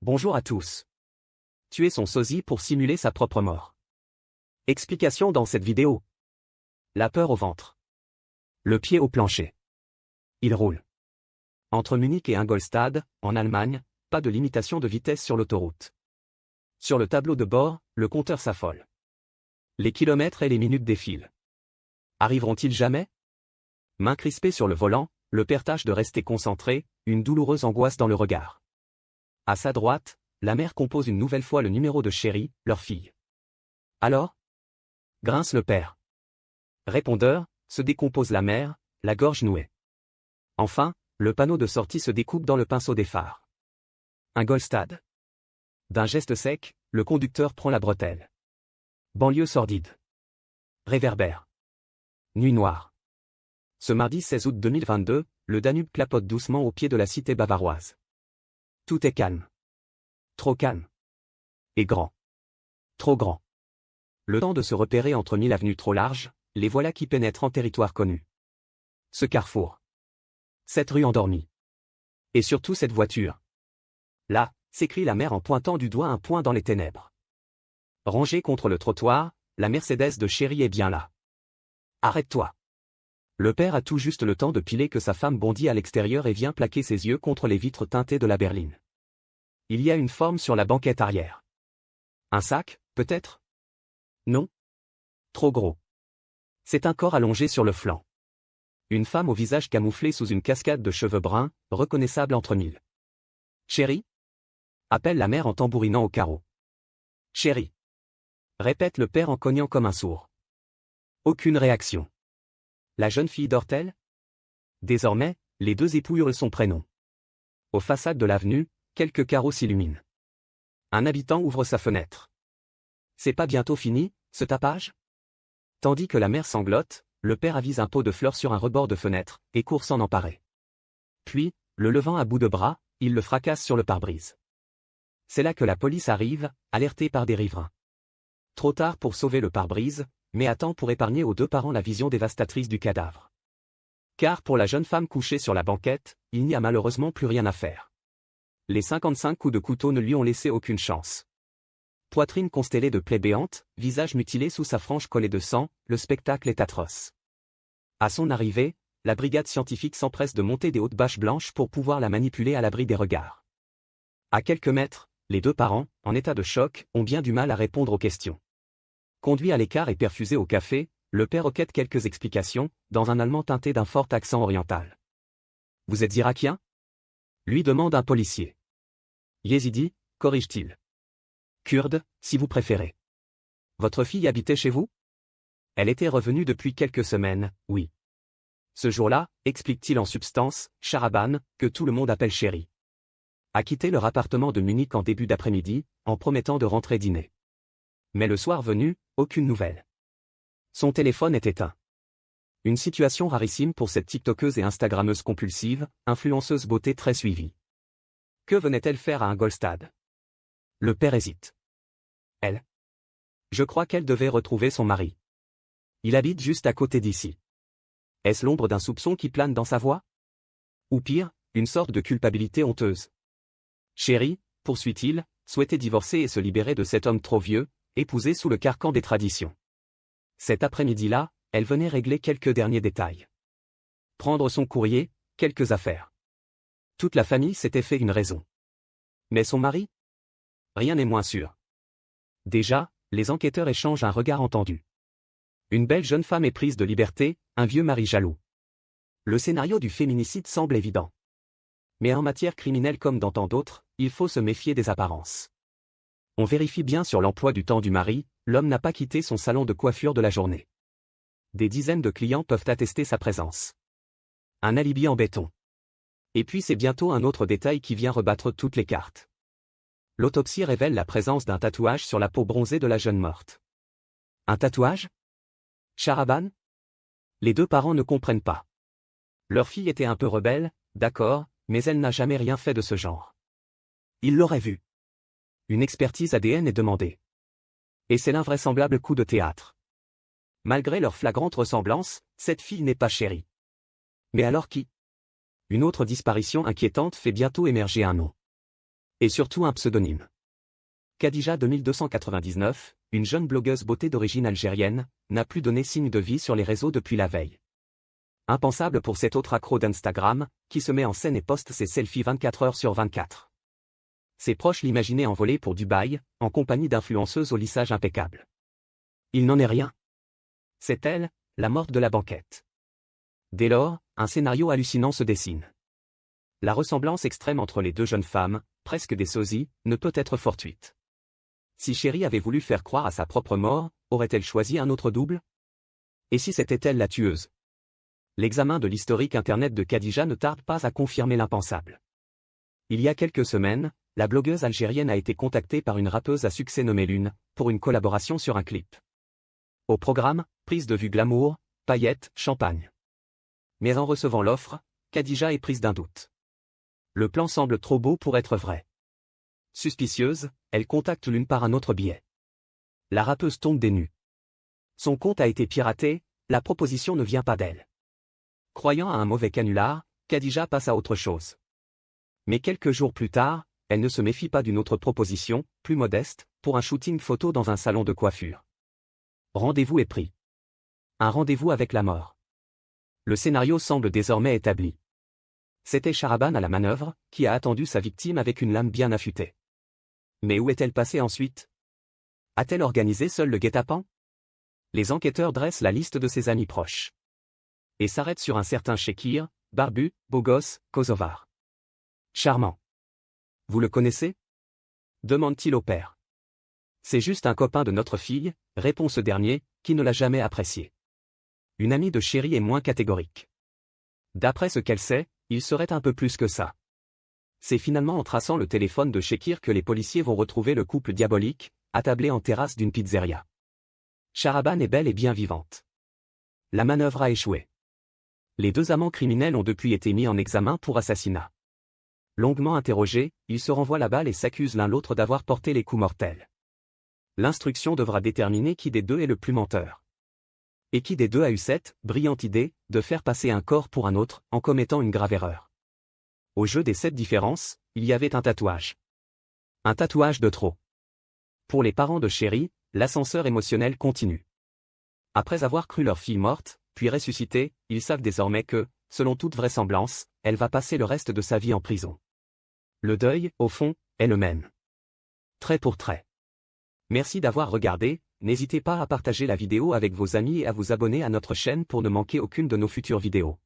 Bonjour à tous. Tuer son sosie pour simuler sa propre mort. Explication dans cette vidéo. La peur au ventre. Le pied au plancher. Il roule. Entre Munich et Ingolstadt, en Allemagne, pas de limitation de vitesse sur l'autoroute. Sur le tableau de bord, le compteur s'affole. Les kilomètres et les minutes défilent. Arriveront-ils jamais? Main crispée sur le volant, le père tâche de rester concentré, une douloureuse angoisse dans le regard. À sa droite, la mère compose une nouvelle fois le numéro de Chérie, leur fille. Alors? Grince le père. Répondeur, se décompose la mère, la gorge nouée. Enfin, le panneau de sortie se découpe dans le pinceau des phares. Ingolstadt. D'un geste sec, le conducteur prend la bretelle. Banlieue sordide. Réverbère. Nuit noire. Ce mardi 16 août 2022, le Danube clapote doucement au pied de la cité bavaroise. Tout est calme. Trop calme. Et grand. Trop grand. Le temps de se repérer entre 1000 avenues trop larges, les voilà qui pénètrent en territoire connu. Ce carrefour. Cette rue endormie. Et surtout cette voiture. Là, s'écrie la mère en pointant du doigt un point dans les ténèbres. Rangée contre le trottoir, la Mercedes de Chérie est bien là. Arrête-toi. Le père a tout juste le temps de piler que sa femme bondit à l'extérieur et vient plaquer ses yeux contre les vitres teintées de la berline. Il y a une forme sur la banquette arrière. Un sac, peut-être? Non. Trop gros. C'est un corps allongé sur le flanc. Une femme au visage camouflé sous une cascade de cheveux bruns, reconnaissable entre mille. Chérie? Appelle la mère en tambourinant au carreau. Chérie. Répète le père en cognant comme un sourd. Aucune réaction. La jeune fille dort-elle? Désormais, les deux époux hurlent son prénom. Aux façades de l'avenue, quelques carreaux s'illuminent. Un habitant ouvre sa fenêtre. C'est pas bientôt fini, ce tapage? Tandis que la mère sanglote, le père avise un pot de fleurs sur un rebord de fenêtre, et court s'en emparer. Puis, le levant à bout de bras, il le fracasse sur le pare-brise. C'est là que la police arrive, alertée par des riverains. Trop tard pour sauver le pare-brise, mais à temps pour épargner aux deux parents la vision dévastatrice du cadavre. Car pour la jeune femme couchée sur la banquette, il n'y a malheureusement plus rien à faire. Les 55 coups de couteau ne lui ont laissé aucune chance. Poitrine constellée de plaies béantes, visage mutilé sous sa frange collée de sang, le spectacle est atroce. À son arrivée, la brigade scientifique s'empresse de monter des hautes bâches blanches pour pouvoir la manipuler à l'abri des regards. À quelques mètres, les deux parents, en état de choc, ont bien du mal à répondre aux questions. Conduit à l'écart et perfusé au café, le père requête quelques explications, dans un allemand teinté d'un fort accent oriental. « Vous êtes irakien » lui demande un policier. « Yézidi » corrige-t-il. « Kurde, si vous préférez. »« Votre fille habitait chez vous » ? Elle était revenue depuis quelques semaines, oui. Ce jour-là, explique-t-il en substance, Sharaban, que tout le monde appelle Chérie, a quitté leur appartement de Munich en début d'après-midi, en promettant de rentrer dîner. Mais le soir venu, aucune nouvelle. Son téléphone est éteint. Une situation rarissime pour cette tiktokeuse et instagrammeuse compulsive, influenceuse beauté très suivie. Que venait-elle faire à Ingolstadt? Le père hésite. Elle? Je crois qu'elle devait retrouver son mari. Il habite juste à côté d'ici. Est-ce l'ombre d'un soupçon qui plane dans sa voix? Ou pire, une sorte de culpabilité honteuse? Chérie, poursuit-il, souhaitait divorcer et se libérer de cet homme trop vieux, épousé sous le carcan des traditions. Cet après-midi-là, elle venait régler quelques derniers détails. Prendre son courrier, quelques affaires. Toute la famille s'était fait une raison. Mais son mari? Rien n'est moins sûr. Déjà, les enquêteurs échangent un regard entendu. Une belle jeune femme est prise de liberté, un vieux mari jaloux. Le scénario du féminicide semble évident. Mais en matière criminelle comme dans tant d'autres, il faut se méfier des apparences. On vérifie bien sur l'emploi du temps du mari, l'homme n'a pas quitté son salon de coiffure de la journée. Des dizaines de clients peuvent attester sa présence. Un alibi en béton. Et puis c'est bientôt un autre détail qui vient rebattre toutes les cartes. L'autopsie révèle la présence d'un tatouage sur la peau bronzée de la jeune morte. Un tatouage? Sharaban? Les deux parents ne comprennent pas. Leur fille était un peu rebelle, d'accord, mais elle n'a jamais rien fait de ce genre. Ils l'auraient vu. Une expertise ADN est demandée. Et c'est l'invraisemblable coup de théâtre. Malgré leur flagrante ressemblance, cette fille n'est pas Chérie. Mais alors qui? Une autre disparition inquiétante fait bientôt émerger un nom. Et surtout un pseudonyme. Khadija 2299, une jeune blogueuse beauté d'origine algérienne, n'a plus donné signe de vie sur les réseaux depuis la veille. Impensable pour cet autre accro d'Instagram, qui se met en scène et poste ses selfies 24 heures sur 24. Ses proches l'imaginaient envolée pour Dubaï, en compagnie d'influenceuses au lissage impeccable. Il n'en est rien. C'est elle, la morte de la banquette. Dès lors, un scénario hallucinant se dessine. La ressemblance extrême entre les deux jeunes femmes, presque des sosies, ne peut être fortuite. Si Chérie avait voulu faire croire à sa propre mort, aurait-elle choisi un autre double? Et si c'était elle la tueuse? L'examen de l'historique internet de Khadija ne tarde pas à confirmer l'impensable. Il y a quelques semaines, la blogueuse algérienne a été contactée par une rappeuse à succès nommée Lune, pour une collaboration sur un clip. Au programme, prise de vue glamour, paillettes, champagne. Mais en recevant l'offre, Khadija est prise d'un doute. Le plan semble trop beau pour être vrai. Suspicieuse, elle contacte Lune par un autre biais. La rappeuse tombe des nues. Son compte a été piraté, la proposition ne vient pas d'elle. Croyant à un mauvais canular, Khadija passe à autre chose. Mais quelques jours plus tard, elle ne se méfie pas d'une autre proposition, plus modeste, pour un shooting photo dans un salon de coiffure. Rendez-vous est pris. Un rendez-vous avec la mort. Le scénario semble désormais établi. C'était Sharaban à la manœuvre, qui a attendu sa victime avec une lame bien affûtée. Mais où est-elle passée ensuite? A-t-elle organisé seule le guet-apens? Les enquêteurs dressent la liste de ses amis proches. Et s'arrêtent sur un certain Shekir, barbu, beau gosse, kosovar. Charmant. Vous le connaissez? Demande-t-il au père. C'est juste un copain de notre fille, répond ce dernier, qui ne l'a jamais apprécié. Une amie de Chérie est moins catégorique. D'après ce qu'elle sait, il serait un peu plus que ça. C'est finalement en traçant le téléphone de Shekir que les policiers vont retrouver le couple diabolique, attablé en terrasse d'une pizzeria. Sharaban est belle et bien vivante. La manœuvre a échoué. Les deux amants criminels ont depuis été mis en examen pour assassinat. Longuement interrogés, ils se renvoient la balle et s'accusent l'un l'autre d'avoir porté les coups mortels. L'instruction devra déterminer qui des deux est le plus menteur. Et qui des deux a eu cette brillante idée de faire passer un corps pour un autre en commettant une grave erreur. Au jeu des 7 différences, il y avait un tatouage. Un tatouage de trop. Pour les parents de Chérie, l'ascenseur émotionnel continue. Après avoir cru leur fille morte, puis ressuscitée, ils savent désormais que, selon toute vraisemblance, elle va passer le reste de sa vie en prison. Le deuil, au fond, est le même. Trait pour trait. Merci d'avoir regardé, n'hésitez pas à partager la vidéo avec vos amis et à vous abonner à notre chaîne pour ne manquer aucune de nos futures vidéos.